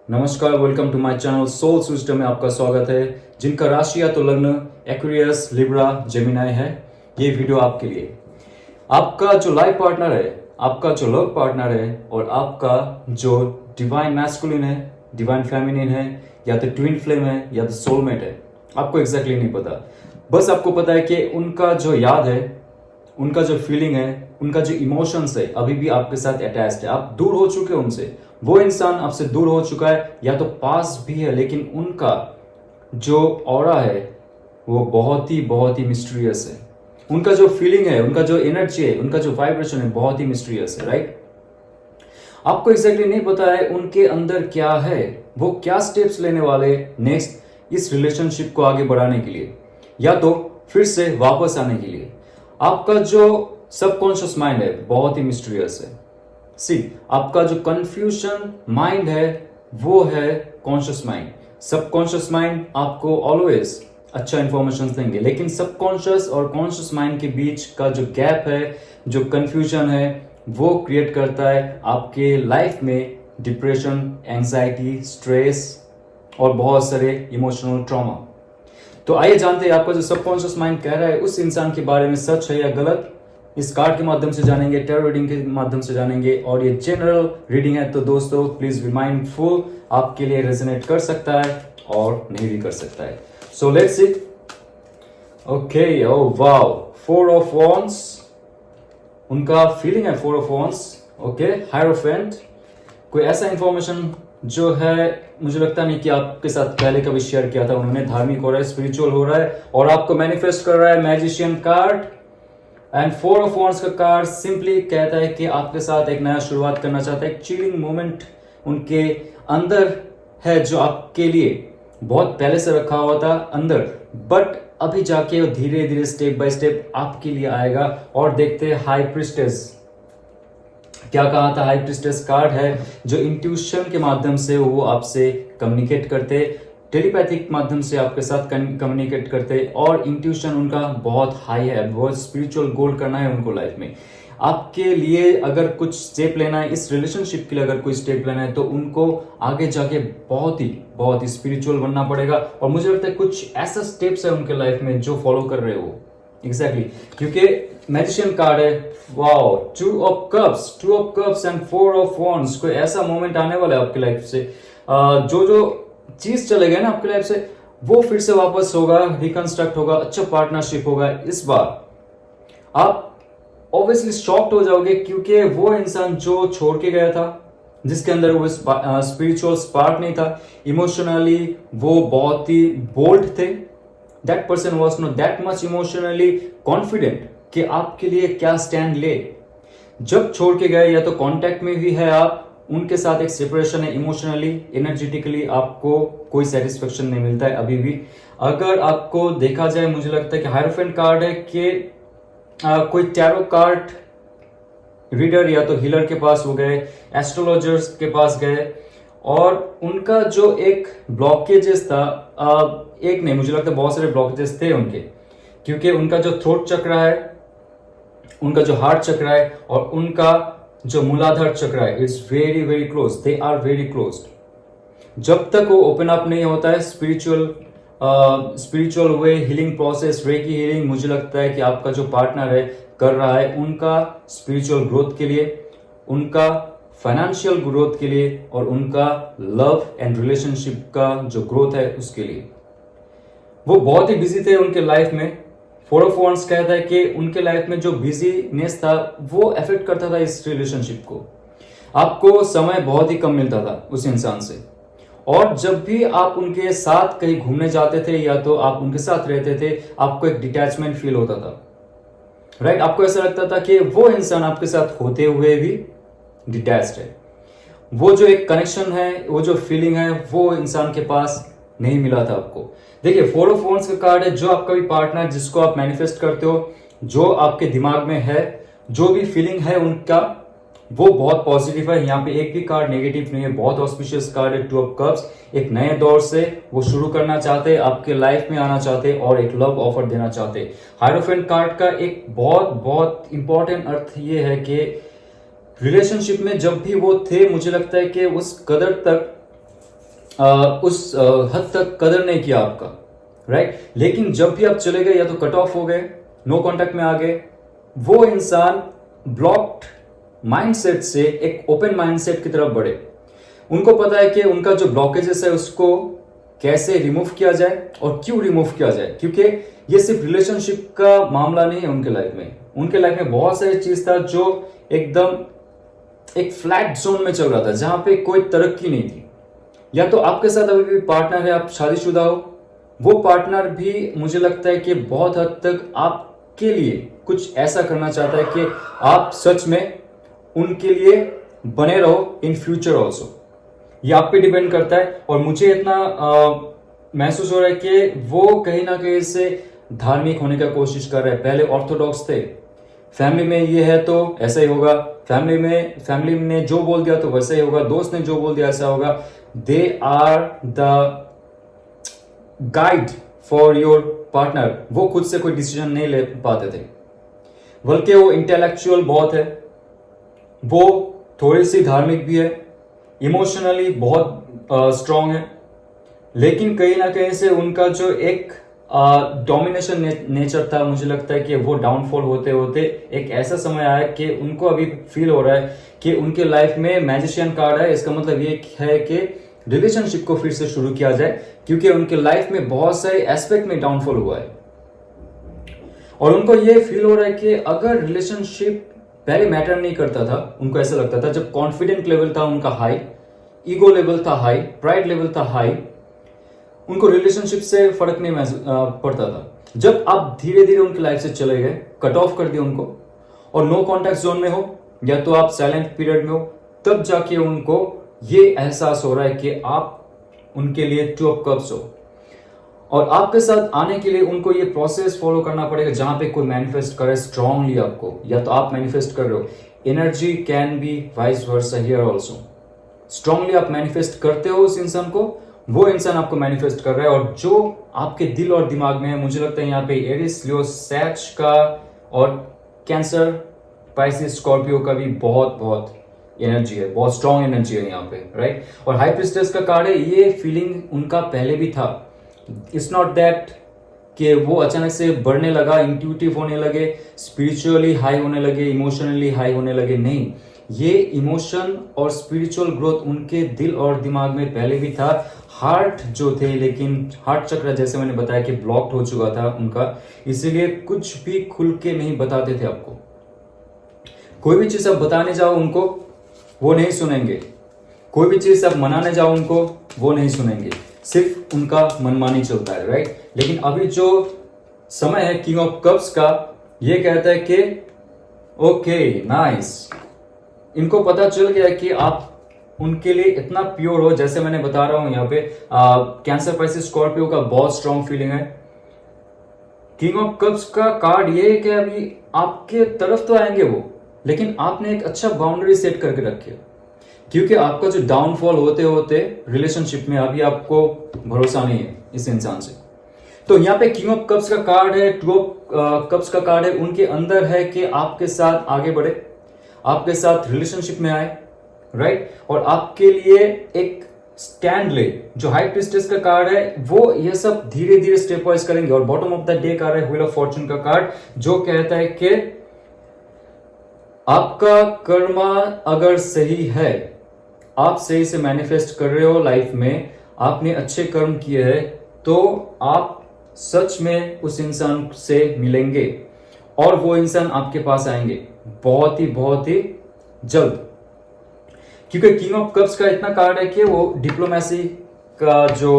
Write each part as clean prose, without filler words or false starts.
नमस्कार, welcome to my channel soul system में आपका स्वागत है। जिनका राशि या तो लग्न एक्वेरियस, लिब्रा, जेमिनाई है, ये वीडियो आपके लिए। आपका जो लाइफ पार्टनर है, आपका जो लव पार्टनर है और आपका जो डिवाइन मैस्कुलिन है, डिवाइन फेमिनिन है, या तो ट्विन फ्लेम है या तो सोलमेट है, आपको एग्जैक्टली नहीं पता। बस आपको पता है कि उनका जो याद है, उनका जो फीलिंग है, उनका जो इमोशंस है अभी भी आपके साथ अटैच्ड है। आप दूर हो चुके हैं उनसे, वो इंसान आपसे दूर हो चुका है या तो पास भी है, लेकिन उनका जो ऑरा है वो बहुत ही मिस्टीरियस है। उनका जो फीलिंग है, उनका जो एनर्जी है, उनका जो वाइब्रेशन है बहुत ही मिस्टीरियस है, राइट। आपको एग्जैक्टली नहीं पता है उनके अंदर क्या है, वो क्या स्टेप्स लेने वाले नेक्स्ट इस रिलेशनशिप को आगे बढ़ाने के लिए या तो फिर से वापस आने के लिए। आपका जो सबकॉन्शियस माइंड है बहुत ही मिस्टीरियस है। आपका जो कंफ्यूजन माइंड है वो है कॉन्शियस माइंड। सबकॉन्शियस माइंड आपको ऑलवेज अच्छा इंफॉर्मेशन देंगे, लेकिन सबकॉन्शियस और कॉन्शियस माइंड के बीच का जो गैप है, जो कंफ्यूजन है, वो क्रिएट करता है आपके लाइफ में डिप्रेशन, एंजाइटी, स्ट्रेस और बहुत सारे इमोशनल ट्रॉमा। तो आइए जानते हैं आपका जो सबकॉन्शियस माइंड कह रहा है उस इंसान के बारे में सच है या गलत। इस कार्ड के माध्यम से जानेंगे, टैरो रीडिंग के माध्यम से जानेंगे, और ये जनरल रीडिंग है तो दोस्तों प्लीज बी माइंडफुल, आपके लिए रेजोनेट कर सकता है और नहीं भी कर सकता है। So let's see. Okay, oh wow, 4 of wands, उनका फीलिंग है 4 ऑफ वॉन्ड्स। ओके, हायरोफेंट, कोई ऐसा इंफॉर्मेशन जो है मुझे लगता नहीं कि आपके साथ पहले कभी शेयर किया था उन्होंने। धार्मिक हो रहा है, स्पिरिचुअल हो रहा है और आपको मैनिफेस्ट कर रहा है magician card. And 4 of wands का कार्ड सिंपली कहता है कि आपके साथ एक नया शुरुआत करना चाहता है। एक चिलिंग मोमेंट उनके अंदर है जो आपके लिए बहुत पहले से रखा हुआ था अंदर, बट अभी जाके धीरे धीरे स्टेप बाय स्टेप आपके लिए आएगा। और देखते हैं हाई प्रिस्टेस क्या कहा था। हाई प्रिस्टेस कार्ड है जो इंट्यूशन के माध्यम से वो आपसे कम्युनिकेट करते, टेलीपैथिक माध्यम से आपके साथ कम्युनिकेट करते, और इंट्यूशन उनका बहुत हाई है। बहुत स्पिरिचुअल गोल करना है उनको लाइफ में। आपके लिए अगर कुछ स्टेप लेना है, इस रिलेशनशिप के लिए अगर कोई स्टेप लेना है, तो उनको आगे जाके बहुत ही स्पिरिचुअल बनना पड़ेगा। और मुझे लगता है कुछ ऐसा स्टेप्स है उनके लाइफ में जो फॉलो कर रहे हो एग्जैक्टली क्योंकि मैजिशियन कार्ड है। Wow, 2 of cups and 4 of wands. कोई ऐसा मोमेंट आने वाला है आपकी लाइफ से, जो चीज चले गए ना आपकी लाइफ से, वो फिर से वापस होगा, रिकंस्ट्रक्ट होगा, अच्छा पार्टनरशिप होगा। इस बार आप ऑब्वियसली शॉक्ड हो जाओगे क्योंकि वो इंसान जो छोड़ के गया था, जिसके अंदर वो स्पिरिचुअल स्पार्क नहीं था, इमोशनली वो बहुत ही बोल्ड थे। That person was not that much emotionally confident कि आपके लिए क्या स्टैंड ले। जब छोड़ के गए या तो कांटेक्ट में भी है आप, उनके साथ एक सेपरेशन है, इमोशनली, एनर्जेटिकली आपको कोई सेटिस्फेक्शन नहीं मिलता है अभी भी। अगर आपको देखा जाए, मुझे लगता है कि हायरोफेंट कार्ड है कि कोई टैरो कार्ड रीडर या तो हीलर के पास हो गए, एस्ट्रोलॉजर्स के पास गए, और उनका जो एक ब्लॉकेजेस था, एक नहीं मुझे लगता है बहुत सारे ब्लॉकेजेस थे उनके, क्योंकि उनका जो थ्रोट चक्र है, उनका जो हार्ट चक्र है और उनका जो मूलाधार चक्र है, it's very close, they are very close. जब तक वो ओपन अप नहीं होता है spiritual way healing process, reiki healing, मुझे लगता है कि आपका जो पार्टनर है कर रहा है उनका स्पिरिचुअल ग्रोथ के लिए, उनका फाइनेंशियल ग्रोथ के लिए और उनका लव एंड रिलेशनशिप का जो ग्रोथ है उसके लिए। वो बहुत ही बिजी थे उनके लाइफ में। 4 ऑफ वॉन्ड्स कहता है कि उनके लाइफ में जो बिजीनेस था वो अफेक्ट करता था इस रिलेशनशिप को। आपको समय बहुत ही कम मिलता था उस इंसान से, और जब भी आप उनके साथ कहीं घूमने जाते थे या तो आप उनके साथ रहते थे, आपको एक डिटैचमेंट फील होता था, राइट। आपको ऐसा लगता था कि वो इंसान आपके साथ होते हुए भी डिटैच्ड है। वो जो एक कनेक्शन है, वो जो फीलिंग है, वो इंसान के पास नहीं मिला था आपको। देखिए, 4 ऑफ वॉन्ड्स का कार्ड है, जो आपका भी पार्टनर जिसको आप मैनिफेस्ट करते हो, जो आपके दिमाग में है, जो भी फीलिंग है उनका, वो बहुत पॉजिटिव है। यहाँ पे एक भी कार्ड नेगेटिव नहीं है, बहुत ऑस्पिशियस कार्ड है। 2 ऑफ कप्स, एक नए दौर से वो शुरू करना चाहते, आपके लाइफ में आना चाहते और एक लव ऑफर देना चाहते। हायरोफेंट कार्ड का एक बहुत इंपॉर्टेंट अर्थ ये है कि रिलेशनशिप में जब भी वो थे, मुझे लगता है कि उस कदर तक उस हद तक कदर नहीं किया आपका, राइट। लेकिन जब भी आप चले गए या तो कट ऑफ हो गए, नो कांटेक्ट में आ गए, वो इंसान ब्लॉक्ड माइंडसेट से एक ओपन माइंडसेट की तरफ बढ़े। उनको पता है कि उनका जो ब्लॉकेजेस है उसको कैसे रिमूव किया जाए और क्यों रिमूव किया जाए, क्योंकि ये सिर्फ रिलेशनशिप का मामला नहीं है उनके लाइफ में। उनके लाइफ में बहुत सारी चीज था जो एकदम एक फ्लैट जोन में चल रहा था, जहां पे कोई तरक्की नहीं थी। या तो आपके साथ अभी भी पार्टनर है, आप शादीशुदा हो, वो पार्टनर भी मुझे लगता है कि बहुत हद तक आपके लिए कुछ ऐसा करना चाहता है कि आप सच में उनके लिए बने रहो इन फ्यूचर ऑल्सो। ये आप पे डिपेंड करता है। और मुझे इतना महसूस हो रहा है कि वो कहीं ना कहीं से धार्मिक होने का कोशिश कर रहे हैं। पहले ऑर्थोडॉक्स थे, फैमिली में ये है तो ऐसा ही होगा, फैमिली ने जो बोल दिया तो वैसा ही होगा, दोस्त ने जो बोल दिया ऐसा होगा। They are the guide for your partner. वो खुद से कोई डिसीजन नहीं ले पाते थे, बल्कि वो इंटेलेक्चुअल बहुत है, वो थोड़ी सी धार्मिक भी है, इमोशनली बहुत स्ट्रांग है। लेकिन कहीं ना कहीं से उनका जो एक डोमिनेशन नेचर था, मुझे लगता है कि वो डाउनफॉल होते होते एक ऐसा समय आया कि उनको अभी फील हो रहा है कि उनके लाइफ में मैजिशियन कार्ड है। इसका मतलब ये है कि रिलेशनशिप को फिर से शुरू किया जाए, क्योंकि उनके लाइफ में बहुत सारे एस्पेक्ट में डाउनफॉल हुआ है। और उनको ये फील हो रहा है कि अगर रिलेशनशिप पहले मैटर नहीं करता था, उनको ऐसा लगता था जब कॉन्फिडेंट लेवल था उनका हाई, ईगो लेवल था हाई, प्राइड लेवल था हाई, उनको रिलेशनशिप से फर्क नहीं पड़ता था। जब आप धीरे धीरे उनकी लाइफ से चले गए, कट ऑफ कर दिया उनको, और नो कॉन्टैक्ट जोन में हो या तो आप साइलेंट पीरियड में हो, तब जाके उनको ये एहसास हो रहा है कि आप उनके लिए टू ऑफ कप्स हो। और आपके साथ आने के लिए उनको ये प्रोसेस फॉलो करना पड़ेगा, जहां पे कोई मैनिफेस्ट करे स्ट्रांगली आपको, या तो आप मैनिफेस्ट कर रहे हो। Energy can be vice versa here also. Strongly आप मैनिफेस्ट करते हो उस इंसान को, वो इंसान आपको मैनिफेस्ट कर रहा है। और जो आपके दिल और दिमाग में है, मुझे लगता है यहाँ पे एरिस, लियो, सैच का और कैंसर, पाइसिस, स्कॉर्पियो का भी बहुत एनर्जी है, बहुत स्ट्रांग एनर्जी है यहाँ पे, राइट। और हाई प्रिस्टेस का कार्ड है, ये फीलिंग उनका पहले भी था। इट्स नॉट दैट कि वो अचानक से बढ़ने लगा, इंट्यूटिव होने लगे, स्पिरिचुअली हाई होने लगे, इमोशनली हाई होने लगे। नहीं, ये इमोशन और स्पिरिचुअल ग्रोथ उनके दिल और दिमाग में पहले भी था। हार्ट जो थे, लेकिन हार्ट चक्र जैसे मैंने बताया कि ब्लॉक्ड हो चुका था उनका, इसीलिए कुछ भी खुल के नहीं बताते थे आपको। कोई भी चीज आप बताने जाओ उनको, वो नहीं सुनेंगे। कोई भी चीज आप मनाने जाओ उनको, वो नहीं सुनेंगे। सिर्फ उनका मनमानी चलता है, राइट। लेकिन अभी जो समय है किंग ऑफ कप्स का, ये कहता है कि ओके नाइस, इनको पता चल गया कि आप उनके लिए इतना प्योर हो। जैसे मैंने बता रहा हूं यहाँ पे कैंसर, पाइसिस, स्कॉर्पियो का बहुत स्ट्रांग फीलिंग है। किंग ऑफ कप्स का कार्ड ये है कि अभी आपके तरफ तो आएंगे वो, लेकिन आपने एक अच्छा बाउंड्री सेट करके रखी है, क्योंकि आपका जो डाउनफॉल होते होते रिलेशनशिप में अभी आपको भरोसा नहीं है इस इंसान से। तो यहाँ पे किंग ऑफ कप्स का कार्ड है, टू ऑफ कप्स का कार्ड है, उनके अंदर है कि आपके साथ आगे बढ़े, आपके साथ रिलेशनशिप में आए, राइट। और आपके लिए एक स्टैंड ले। जो हाई प्रिस्टेस का कार्ड है, वो ये सब धीरे धीरे स्टेप वाइज करेंगे। और bottom of the day card है व्हील ऑफ फॉर्चून का कार्ड, जो कहता है कि आपका कर्मा अगर सही है, आप सही से मैनिफेस्ट कर रहे हो लाइफ में, आपने अच्छे कर्म किए हैं, तो आप सच में उस इंसान से मिलेंगे और वो इंसान आपके पास आएंगे बहुत ही जल्द। क्योंकि किंग ऑफ कप्स का इतना कार्ड है कि वो डिप्लोमेसी का जो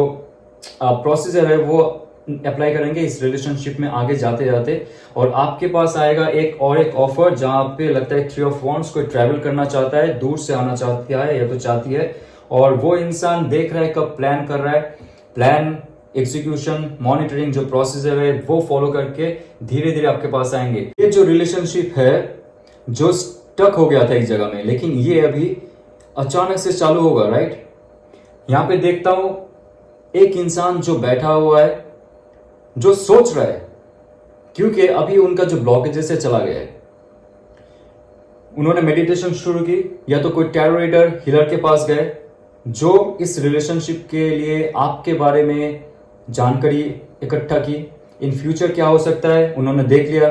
प्रोसीजर है वो अप्लाई करेंगे इस रिलेशनशिप में आगे जाते जाते। और आपके पास आएगा एक ऑफर, जहां पे लगता है थ्री ऑफ वॉन्ड्स, कोई ट्रैवल करना चाहता है, दूर से आना चाहता है या तो चाहती है, और वो इंसान देख रहा है कब प्लान कर रहा है। प्लान, एग्जीक्यूशन, मॉनिटरिंग जो प्रोसीजर है वो फॉलो करके धीरे धीरे आपके पास आएंगे। ये जो रिलेशनशिप है जो स्टक हो गया था एक जगह में, लेकिन ये अभी अचानक से चालू होगा, राइट। यहां पे देखता हूं एक इंसान जो बैठा हुआ है, जो सोच रहा है, क्योंकि अभी उनका जो ब्लॉकेजेस है चला गया है। उन्होंने मेडिटेशन शुरू की, या तो कोई टैरो रीडर, हीलर के पास गए, जो इस रिलेशनशिप के लिए आपके बारे में जानकारी इकट्ठा की। इन फ्यूचर क्या हो सकता है, उन्होंने देख लिया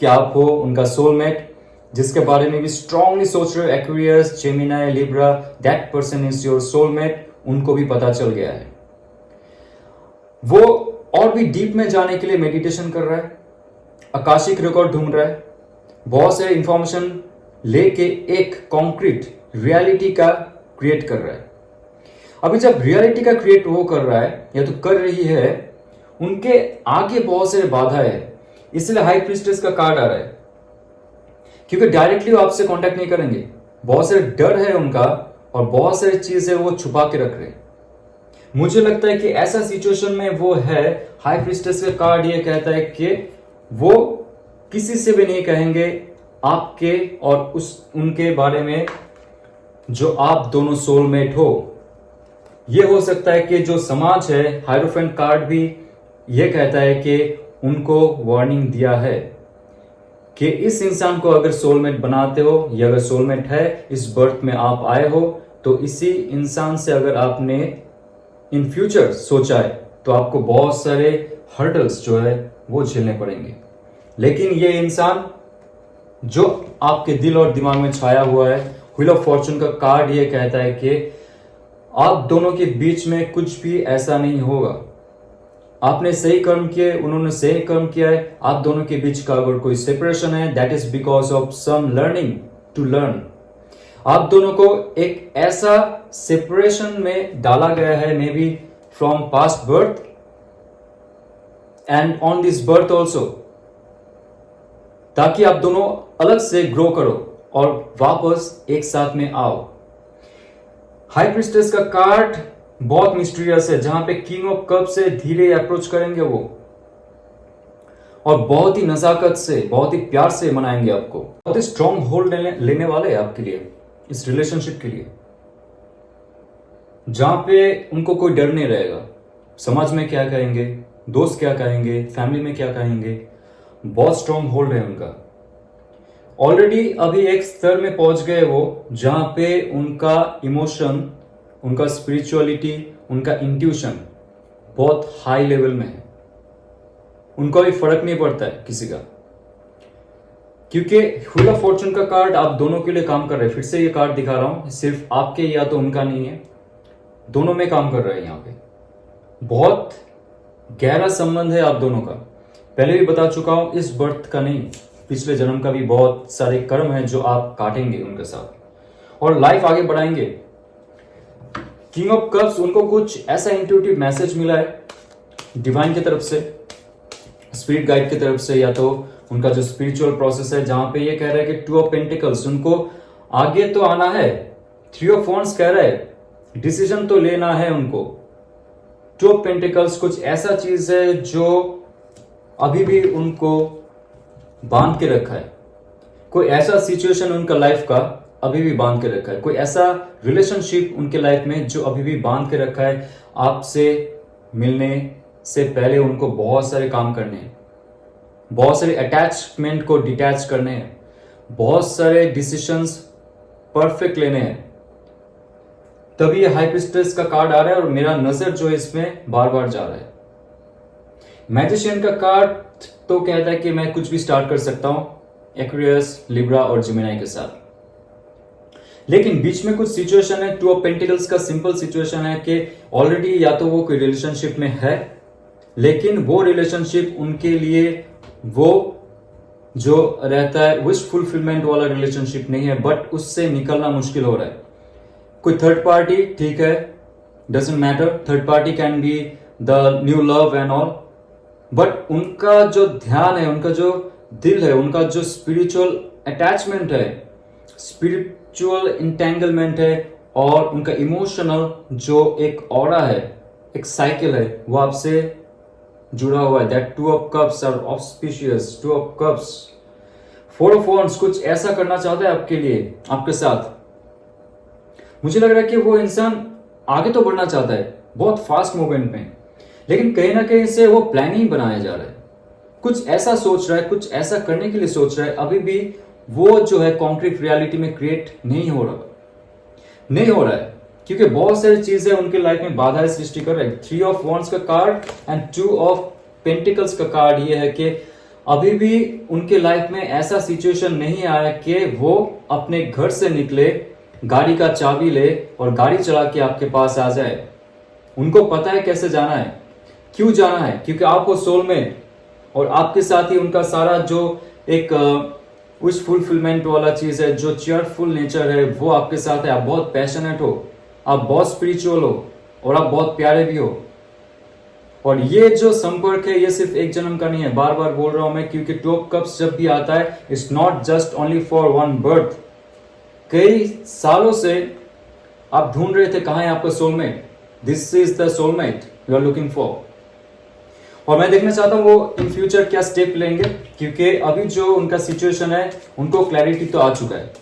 कि आप हो उनका सोलमेट, जिसके बारे में भी स्ट्रांगली सोच रहे हो। Aquarius, Gemini, Libra, that person is your soulmate, उनको भी पता चल गया है। वो और भी डीप में जाने के लिए मेडिटेशन कर रहा है, आकाशिक रिकॉर्ड ढूंढ रहा है, बहुत सारे इंफॉर्मेशन लेके एक कॉन्क्रीट रियलिटी का क्रिएट कर रहा है। अभी जब रियलिटी का क्रिएट वो कर रहा है या तो कर रही है, उनके आगे बहुत सारे बाधाएं है, इसलिए हाई प्रीस्टेस का कार्ड आ रहा है, क्योंकि डायरेक्टली वो आपसे कांटेक्ट नहीं करेंगे। बहुत सारे डर है उनका और बहुत सारी चीजें वो छुपा के रख रहे हैं। मुझे लगता है कि ऐसा सिचुएशन में वो है। हाई प्रीस्टेस का कार्ड ये कहता है कि वो किसी से भी नहीं कहेंगे आपके और उनके बारे में जो आप दोनों सोलमेट हो। ये हो सकता है कि जो समाज है, हायरोफेंट कार्ड भी ये कहता है कि उनको वार्निंग दिया है कि इस इंसान को अगर सोलमेट बनाते हो, या अगर सोलमेट है, इस बर्थ में आप आए हो, तो इसी इंसान से अगर आपने इन फ्यूचर सोचा है तो आपको बहुत सारे हर्डल्स जो है वो झेलने पड़ेंगे। लेकिन ये इंसान जो आपके दिल और दिमाग में छाया हुआ है, व्हील ऑफ फॉर्चून का कार्ड ये कहता है कि आप दोनों के बीच में कुछ भी ऐसा नहीं होगा। आपने सही कर्म किए, उन्होंने सही कर्म किया है, आप दोनों के बीच का अगर कोई सेपरेशन है, that is because of some learning to learn. आप दोनों को एक ऐसा सेपरेशन में डाला गया है, may be from past birth and on this birth also, ताकि आप दोनों अलग से ग्रो करो और वापस एक साथ में आओ। हाई प्रीस्टेस का कार्ड बहुत मिस्टीरियस है, जहां पे किंग ऑफ कप से धीरे अप्रोच करेंगे वो, और बहुत ही नजाकत से, बहुत ही प्यार से मनाएंगे आपको। बहुत ही स्ट्रॉन्ग होल्ड लेने वाले हैं आपके लिए, इस रिलेशनशिप के लिए, जहां पे उनको कोई डर नहीं रहेगा। समाज में क्या कहेंगे, दोस्त क्या कहेंगे, फैमिली में क्या कहेंगे, बहुत स्ट्रॉन्ग होल्ड है उनका। ऑलरेडी अभी एक स्तर में पहुंच गए वो, जहां पे उनका इमोशन, उनका स्पिरिचुअलिटी, उनका इंट्यूशन बहुत हाई लेवल में है। उनको भी फर्क नहीं पड़ता है किसी का, क्योंकि व्हील ऑफ फॉर्चून का कार्ड आप दोनों के लिए काम कर रहे हैं। फिर से ये कार्ड दिखा रहा हूं, सिर्फ आपके या तो उनका नहीं है, दोनों में काम कर रहे हैं। यहां पे बहुत गहरा संबंध है आप दोनों का, पहले भी बता चुका हूं। इस बर्थ का नहीं, पिछले जन्म का भी बहुत सारे कर्म है जो आप काटेंगे उनके साथ और लाइफ आगे बढ़ाएंगे। किंग ऑफ कप्स, उनको कुछ ऐसा इंट्यूटिव मैसेज मिला है डिवाइन की तरफ से, स्पिरिट गाइड की तरफ से, या तो उनका जो स्पिरिचुअल प्रोसेस है, जहां पे ये कह रहा है कि टू ऑफ पेंटिकल्स, उनको आगे तो आना है। थ्री ऑफ वॉन्ड्स कह रहा है डिसीजन तो लेना है उनको। टू ऑफ पेंटिकल्स कुछ ऐसा चीज है जो अभी भी उनको बांध के रखा है, कोई ऐसा सिचुएशन उनका लाइफ का अभी भी बांध के रखा है, कोई ऐसा रिलेशनशिप उनके लाइफ में जो अभी भी बांध के रखा है। आपसे मिलने से पहले उनको बहुत सारे काम करने हैं, बहुत सारे अटैचमेंट को डिटैच करने हैं, बहुत सारे डिसीजंस परफेक्ट लेने हैं। तभी ये हाई प्रीस्टेस का कार्ड आ रहा है और मेरा नजर जो है इसमें बार बार जा रहा है। मैजिशियन का कार्ड तो कहता है कि मैं कुछ भी स्टार्ट कर सकता हूं एक्वेरियस, लिब्रा और जेमिनी के साथ, लेकिन बीच में कुछ सिचुएशन है। टू ऑफ पेंटिकल्स का सिंपल सिचुएशन है कि ऑलरेडी या तो वो कोई रिलेशनशिप में है, लेकिन वो रिलेशनशिप उनके लिए वो जो रहता है विश फुलफिलमेंट वाला रिलेशनशिप नहीं है, बट उससे निकलना मुश्किल हो रहा है। कोई थर्ड पार्टी, ठीक है, doesn't matter, third party can be the new love and all, but उनका जो ध्यान है, उनका जो दिल है, उनका जो स्पिरिचुअल अटैचमेंट है, स्पिरिचुअल इंटेंगलमेंट है, और उनका इमोशनल जो एक ऑरा है, एक साइकिल है, वो आपसे जुड़ा हुआ है। That two of cups are auspicious, two of cups, four of wands कुछ ऐसा करना चाहता है आपके लिए, आपके साथ। मुझे लग रहा है कि वो इंसान आगे तो बढ़ना चाहता है बहुत फास्ट मूवमेंट में, लेकिन कहीं ना कहीं से वो प्लान ही बनाया जा रहा है, कुछ ऐसा सोच रहा है, कुछ ऐसा करने के लिए सोच रहा है। अभी भी वो जो है कॉन्क्रीट रियलिटी में क्रिएट नहीं हो रहा है। क्योंकि बहुत सारी चीजें उनके लाइफ में बाधा सृष्टि कर रहे हैं। 3 ऑफ वॉन्ड्स का कार्ड एंड 2 ऑफ पेंटिकल्स का कार्ड ये है कि अभी भी उनके लाइफ में ऐसा सिचुएशन नहीं आया कि वो अपने घर से निकले, गाड़ी का चाबी ले और गाड़ी चला के आपके पास आ जाए। उनको पता है कैसे जाना है, क्यों जाना है, क्योंकि आप हो सोलमेट और आपके साथ ही उनका सारा जो एक विश फुलफिलमेंट वाला चीज है, जो चीयरफुल नेचर है, वो आपके साथ है। आप बहुत पैशनेट हो, आप बहुत स्पिरिचुअल हो और आप बहुत प्यारे भी हो। और ये जो संपर्क है ये सिर्फ एक जन्म का नहीं है, बार बार बोल रहा हूं मैं, क्योंकि 2 ऑफ कप्स जब भी आता है it's not just only for one birth. कई सालों से आप ढूंढ रहे थे कहां है आपका soulmate. This is the soulmate you are looking for. और मैं देखना चाहता हूं वो इन फ्यूचर क्या स्टेप लेंगे, क्योंकि अभी जो उनका सिचुएशन है उनको क्लैरिटी तो आ चुका है,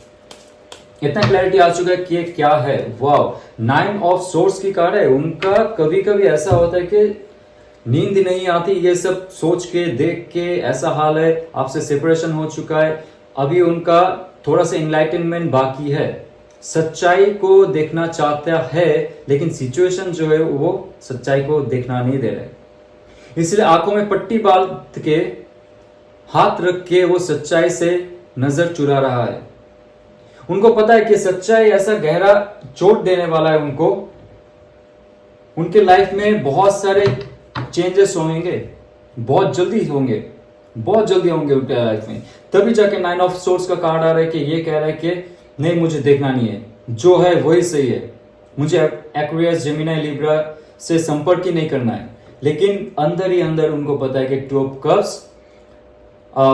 इतना क्लैरिटी आ चुका है कि ये क्या है। वाव, 9 ऑफ सोर्स की कार्ड है। उनका कभी कभी ऐसा होता है कि नींद नहीं आती, ये सब सोच के देख के, ऐसा हाल है, आपसे सेपरेशन हो चुका है, अभी उनका थोड़ा सा इनलाइटनमेंट बाकी है, सच्चाई को देखना चाहता है, लेकिन सिचुएशन जो है वो सच्चाई को देखना नहीं दे रहे, इसलिए आंखों में पट्टी बांध के हाथ रख के वो सच्चाई से नजर चुरा रहा है। उनको पता है कि सच्चाई ऐसा गहरा चोट देने वाला है उनको, उनके लाइफ में बहुत सारे चेंजेस होंगे, बहुत जल्दी होंगे, बहुत जल्दी होंगे उनके लाइफ में। तभी जाके 9 ऑफ सोर्स का कार्ड आ रहा है कि ये कह रहा है कि नहीं, मुझे देखना नहीं है, जो है वही सही है, मुझे एक्वेरियस, जेमिनी, लिब्रा से संपर्क ही नहीं करना है। लेकिन अंदर ही अंदर उनको पता है कि 2 of cups,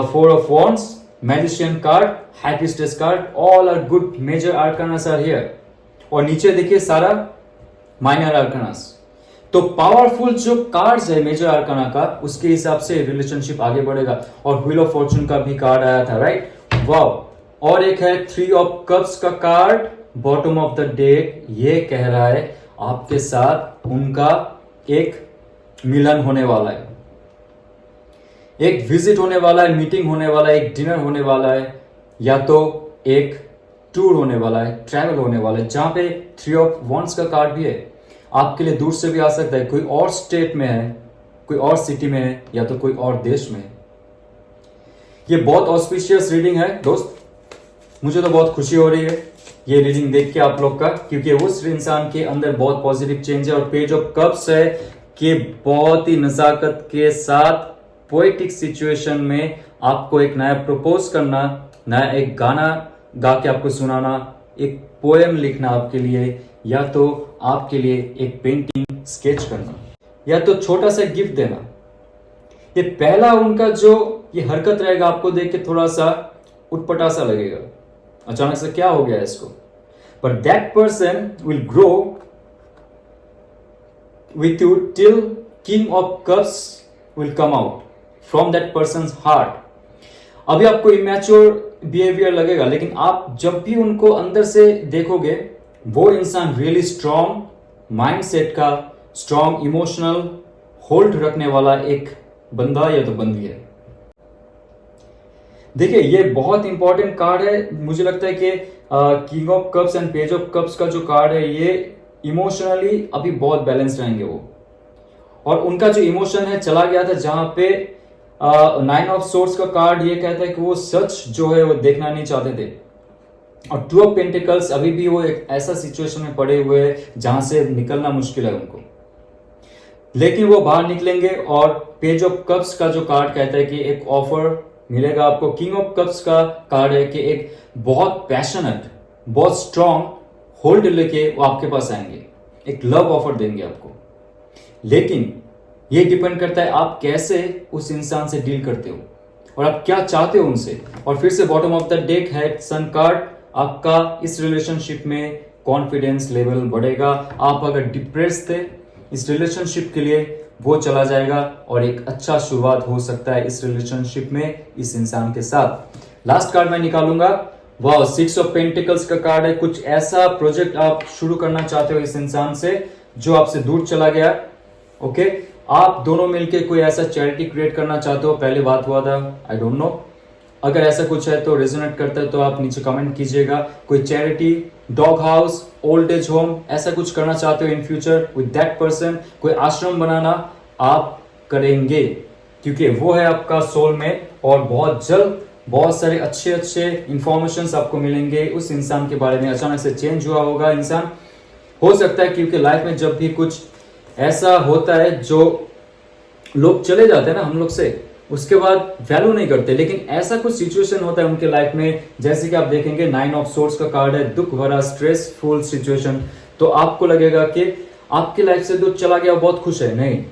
4 of wands, magician card, high priestess card, all are good, major arcanas are here. और नीचे देखिए सारा माइनर आर्कानास। तो पावरफुल जो कार्ड्स है मेजर आर्काना का, उसके हिसाब से रिलेशनशिप आगे बढ़ेगा। और व्हील ऑफ फॉर्चून का भी कार्ड आया था, राइट, वाव। और एक है 3 ऑफ कप्स का card, bottom of the deck. ये कह रहा है आपके साथ उनका एक मिलन होने वाला है, एक विजिट होने वाला है, मीटिंग होने वाला है, एक डिनर होने वाला है, या तो एक टूर होने वाला है, ट्रैवल होने वाला है, जहां पे 3 ऑफ वॉन्ड्स का कार्ड भी है। आपके लिए दूर से भी आ सकता है, कोई और स्टेट में है, कोई और सिटी में है, या तो कोई और देश में है। ये बहुत ऑस्पिशियस रीडिंग है दोस्त, मुझे तो बहुत खुशी हो रही है ये रीडिंग देख के आप लोग का, क्योंकि उस इंसान के अंदर बहुत पॉजिटिव चेंज है। और पेज ऑफ कप्स है कि बहुत ही नजाकत के साथ पोएटिक सिचुएशन में आपको एक नया प्रपोज करना, नया एक गाना गा के आपको सुनाना, एक पोएम लिखना आपके लिए, या तो आपके लिए एक पेंटिंग स्केच करना, या तो छोटा सा गिफ्ट देना। ये पहला उनका जो ये हरकत रहेगा, आपको देख के थोड़ा सा उटपटा सा लगेगा, अचानक से क्या हो गया इसको, but that person will grow with you till king of cups will come out from that person's heart। अभी आपको इमेच्योर बिहेवियर लगेगा, लेकिन आप जब भी उनको अंदर से देखोगे, वो इंसान रियली स्ट्रॉन्ग माइंडसेट का, स्ट्रॉन्ग इमोशनल होल्ड रखने वाला एक बंदा या तो बंदी है। देखिए ये बहुत इंपॉर्टेंट कार्ड है। मुझे लगता है कि king of cups and page of cups का जो कार्ड है, ये इमोशनली अभी बहुत बैलेंस रहेंगे वो, और उनका जो इमोशन है चला गया था जहां पे 9 ऑफ सोर्स का कार्ड ये कहता है कि वो सच जो है वो देखना नहीं चाहते थे। और 2 ऑफ पेंटिकल्स, अभी भी वो एक ऐसा सिचुएशन में पड़े हुए हैं जहां से निकलना मुश्किल है उनको, लेकिन वो बाहर निकलेंगे। और पेज ऑफ कप्स का जो कार्ड कहता है कि एक ऑफर मिलेगा आपको। किंग ऑफ कप्स का कार्ड है कि एक बहुत पैशनेट, बहुत स्ट्रॉन्ग होल्ड लेके वो आपके पास आएंगे, एक लव ऑफर देंगे आपको। लेकिन ये डिपेंड करता है आप कैसे उस इंसान से डील करते हो और आप क्या चाहते हो उनसे। और फिर से बॉटम ऑफ द डेक है सन कार्ड। आपका इस रिलेशनशिप में कॉन्फिडेंस लेवल बढ़ेगा। आप अगर डिप्रेस थे, इस रिलेशनशिप के लिए वो चला जाएगा और एक अच्छा शुरुआत हो सकता है इस रिलेशनशिप में इस इंसान के साथ। लास्ट कार्ड मैं निकालूंगा, वाह, 6 ऑफ पेंटिकल्स का कार्ड है। कुछ ऐसा प्रोजेक्ट आप शुरू करना चाहते हो इस इंसान से जो आपसे दूर चला गया, ओके। आप दोनों मिलके कोई ऐसा चैरिटी क्रिएट करना चाहते हो, पहले बात हुआ था, आई डोंट नो। अगर ऐसा कुछ है तो रेजोनेट करता है तो आप नीचे कमेंट कीजिएगा। कोई charity, dog house, old age home ऐसा कुछ करना चाहते हो in future with that person, कोई आश्रम बनाना आप करेंगे क्योंकि वो है आपका सोलमेट। और बहुत जल्द बहुत सारे अच्छे अच्छे इंफॉर्मेशन आपको मिलेंगे उस इंसान के बारे में। अचानक से चेंज हुआ होगा इंसान, हो सकता है क्योंकि लाइफ में जब भी कुछ ऐसा होता है जो लोग चले जाते हैं ना हम लोग से, उसके बाद वैल्यू नहीं करते, लेकिन ऐसा कुछ सिचुएशन होता है उनके लाइफ में, जैसे कि आप देखेंगे 9 ऑफ सोर्ड्स का कार्ड है, दुख भरा स्ट्रेसफुल सिचुएशन। तो आपको लगेगा कि आपकी लाइफ से जो चला गया बहुत खुश है, नहीं,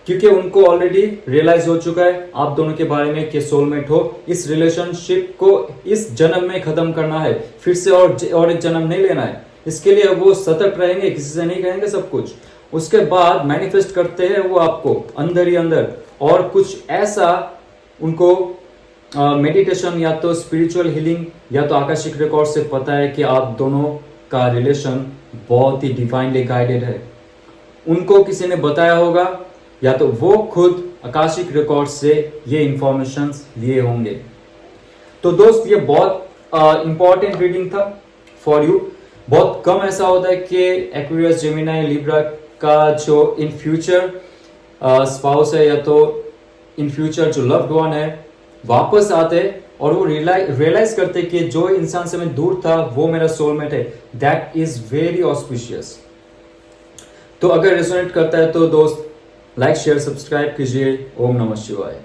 क्योंकि उनको ऑलरेडी रियलाइज हो चुका है आप दोनों के बारे में कि सोलमेट हो। इस रिलेशनशिप को इस जन्म में खत्म करना है, फिर से और एक जन्म नहीं लेना है। इसके लिए वो सतर्क रहेंगे, किसी से नहीं कहेंगे सब कुछ। उसके बाद मैनिफेस्ट करते हैं वो आपको अंदर ही अंदर, और कुछ ऐसा उनको मेडिटेशन या तो स्पिरिचुअल हीलिंग या तो आकाशिक रिकॉर्ड से पता है कि आप दोनों का रिलेशन बहुत ही डिवाइनली गाइडेड है। उनको किसी ने बताया होगा या तो वो खुद आकाशिक रिकॉर्ड से ये इंफॉर्मेशन लिए होंगे। तो दोस्त ये बहुत इंपॉर्टेंट रीडिंग था फॉर यू। बहुत कम ऐसा होता है कि एक्वेरियस, जेमिनी, लिब्रा का जो इन फ्यूचर स्पाउस है या तो इन फ्यूचर जो लव्ड वन है वापस आते और वो रियलाइज करते कि जो इंसान से मैं दूर था वो मेरा सोलमेट है। That is very auspicious. तो अगर रेजोनेट करता है तो दोस्त लाइक शेयर सब्सक्राइब कीजिए। ओम नमः शिवाय।